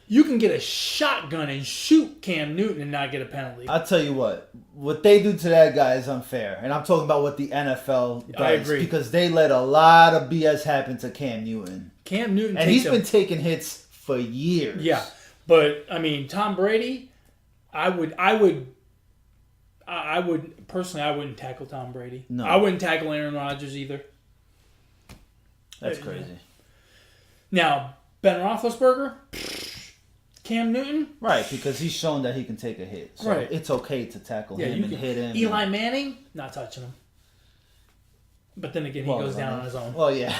you can get a shotgun and shoot Cam Newton and not get a penalty. I'll tell you what they do to that guy is unfair. And I'm talking about what the NFL does. I agree. Because they let a lot of BS happen to Cam Newton. Cam Newton and he's been taking hits for years. Yeah. But, I mean, Tom Brady, I would personally, I wouldn't tackle Tom Brady. No. I wouldn't tackle Aaron Rodgers either. That's crazy. Now, Ben Roethlisberger, Cam Newton? Right, because he's shown that he can take a hit. So it's okay to tackle him and hit him. Eli Manning, not touching him. But then again, he goes down on his own. Well, yeah.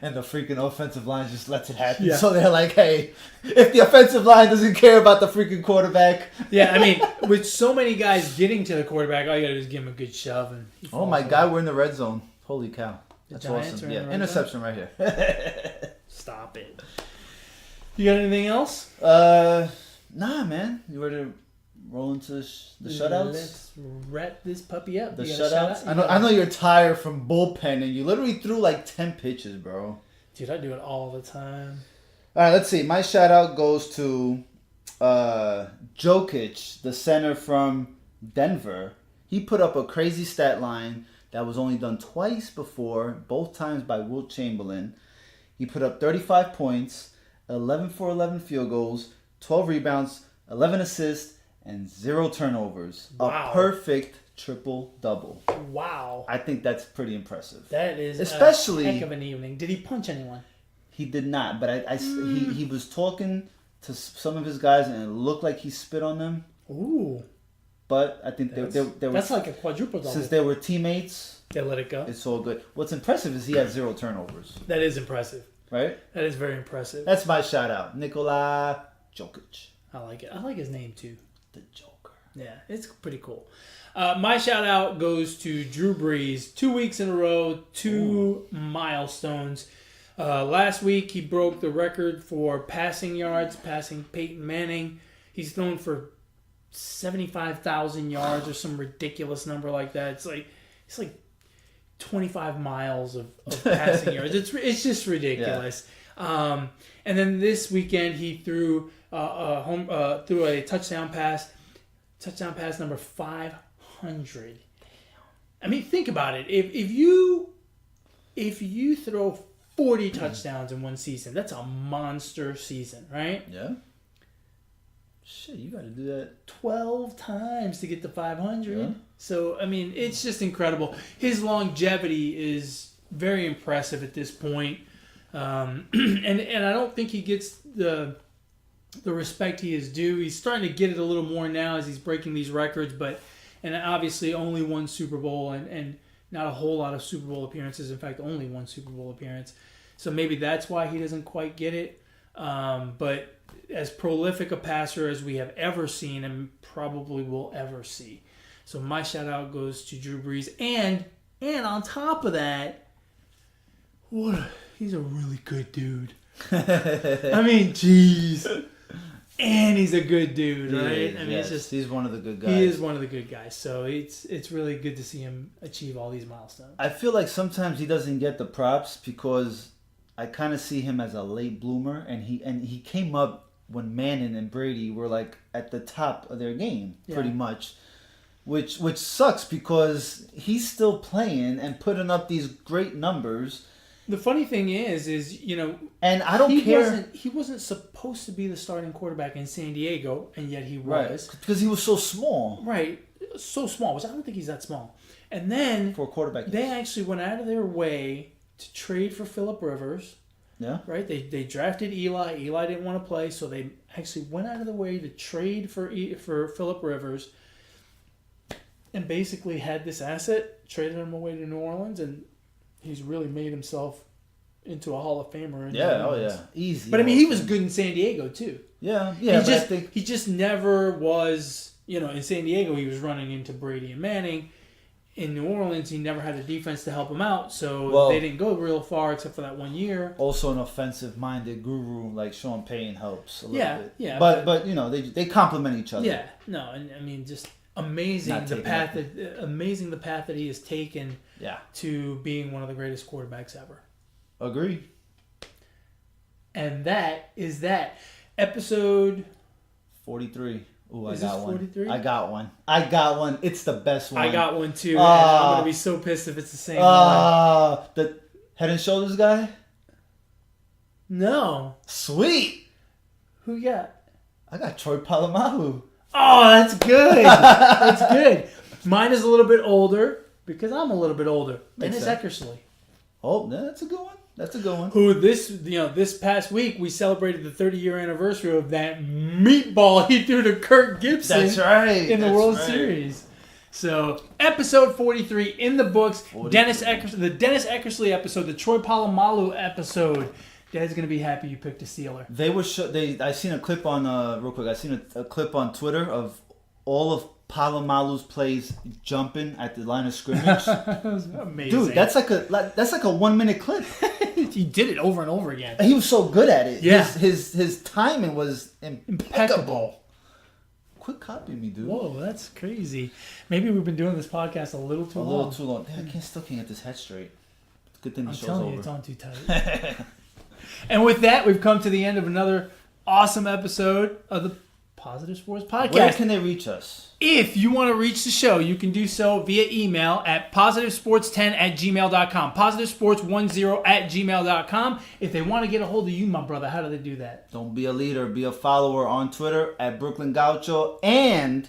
And the freaking offensive line just lets it happen. Yeah. So they're like, hey, if the offensive line doesn't care about the freaking quarterback. Yeah, I mean, with so many guys getting to the quarterback, all you got to do is give him a good shove. And oh, my God, we're in the red zone. Holy cow. That's Giants awesome. are in the red interception right here. Stop it. You got anything else? Nah, man. You ready to roll into the shutouts? Let's wrap this puppy up. The shutouts? I know you're tired from bullpen, and you literally threw like 10 pitches, bro. Dude, I do it all the time. All right, let's see. My shoutout goes to Jokic, the center from Denver. He put up a crazy stat line that was only done twice before, both times by Wilt Chamberlain. He put up 35 points, 11 for 11 field goals, 12 rebounds, 11 assists, and 0 turnovers. Wow. A perfect triple-double. Wow. I think that's pretty impressive. That is especially a heck of an evening. Did he punch anyone? He did not, but he was talking to some of his guys, and it looked like he spit on them. Ooh. But I think they were... That's like a quadruple double. Since they were teammates... They let it go. It's all good. What's impressive is he had 0 turnovers. That is impressive. Right? That is very impressive. That's my shout-out. Nikola Jokic. I like it. I like his name, too. The Joker. Yeah, it's pretty cool. My shout-out goes to Drew Brees. 2 weeks in a row, 2 milestones. Last week, he broke the record for passing yards, passing Peyton Manning. He's thrown for 75,000 yards or some ridiculous number like that. It's like 25 miles of passing yards. It's just ridiculous. Yeah. And then this weekend he threw threw a touchdown pass number 500. I mean, think about it. If you throw 40 touchdowns in one season, that's a monster season, right? Yeah. Shit, you got to do that 12 times to get to 500. Yeah. So, I mean, it's just incredible. His longevity is very impressive at this point. And I don't think he gets the respect he is due. He's starting to get it a little more now as he's breaking these records, and obviously only one Super Bowl and not a whole lot of Super Bowl appearances. In fact, only one Super Bowl appearance. So maybe that's why he doesn't quite get it. But as prolific a passer as we have ever seen and probably will ever see. So my shout out goes to Drew Brees. And on top of that, he's a really good dude. I mean, jeez. And he's a good dude, right? I mean, he's one of the good guys. He is one of the good guys. So it's really good to see him achieve all these milestones. I feel like sometimes he doesn't get the props because I kind of see him as a late bloomer, and he came up when Manning and Brady were like at the top of their game, pretty much. Which sucks because he's still playing and putting up these great numbers. The funny thing is and I don't care. He wasn't supposed to be the starting quarterback in San Diego, and yet he was. Because he was so small. Right, so small. Which I don't think he's that small. And then for a quarterback, they actually went out of their way to trade for Phillip Rivers. Yeah. Right. They drafted Eli. Eli didn't want to play, so they actually went out of the way to trade for Phillip Rivers. And basically had this asset, traded him away to New Orleans, and he's really made himself into a Hall of Famer. Easy. But I mean, he was good in San Diego too. Yeah. He just never was. In San Diego, he was running into Brady and Manning. In New Orleans, he never had a defense to help him out, so they didn't go real far except for that 1 year. Also, an offensive-minded guru like Sean Payton helps a little bit. Yeah. But they complement each other. Yeah. No, and I mean just. Amazing the path that he has taken to being one of the greatest quarterbacks ever. Agree. And that is that. Episode 43. Ooh, I got 43? one. I got one. It's the best one. I got one too. And I'm gonna be so pissed if it's the same one. The Head and Shoulders guy? No. Sweet. Who you got? I got Troy Polamalu. Oh, that's good. That's good. Mine is a little bit older because I'm a little bit older. Dennis Eckersley. Oh, that's a good one. Who this past week we celebrated the 30-year anniversary of that meatball he threw to Kirk Gibson. That's right. In the World Series. So, episode 43 in the books. 43. The Dennis Eckersley episode, the Troy Polamalu episode. Dad's gonna be happy you picked a Steeler. I seen a clip on real quick. I seen a clip on Twitter of all of Palomalu's plays jumping at the line of scrimmage. That was amazing, dude. That's like a 1 minute clip. He did it over and over again. He was so good at it. Yeah, his timing was impeccable. Quit copying me, dude. Whoa, that's crazy. Maybe we've been doing this podcast a little too long. Damn, I still can't get this head straight. Good thing the show's telling over. You, it's on too tight. And with that, we've come to the end of another awesome episode of the Positive Sports Podcast. Where can they reach us? If you want to reach the show, you can do so via email at positivesports10@gmail.com. Positivesports10@gmail.com. If they want to get a hold of you, my brother, how do they do that? Don't be a leader. Be a follower on Twitter at Brooklyn Gaucho. And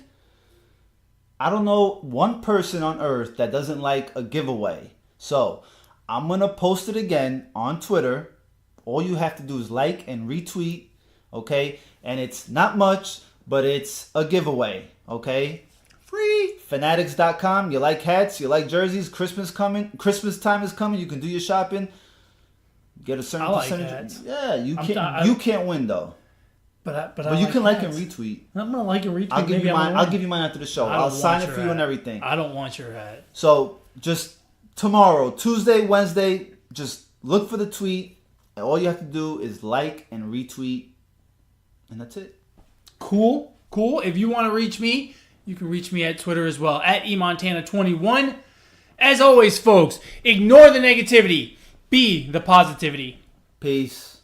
I don't know one person on earth that doesn't like a giveaway. So I'm going to post it again on Twitter. All you have to do is like and retweet, okay? And it's not much, but it's a giveaway, okay? Free. Fanatics.com. You like hats, you like jerseys, Christmas time is coming. You can do your shopping. Get a certain percentage. Hats. Yeah, you can't win though. But you can like and retweet. I'm gonna like and retweet. I'll give you mine. I'll give you mine after the show. I'll sign it for you and everything. I don't want your hat. So just tomorrow, Tuesday, Wednesday, just look for the tweet. And all you have to do is like and retweet. And that's it. Cool. If you want to reach me, you can reach me at Twitter as well, at eMontana21. As always, folks, ignore the negativity. Be the positivity. Peace.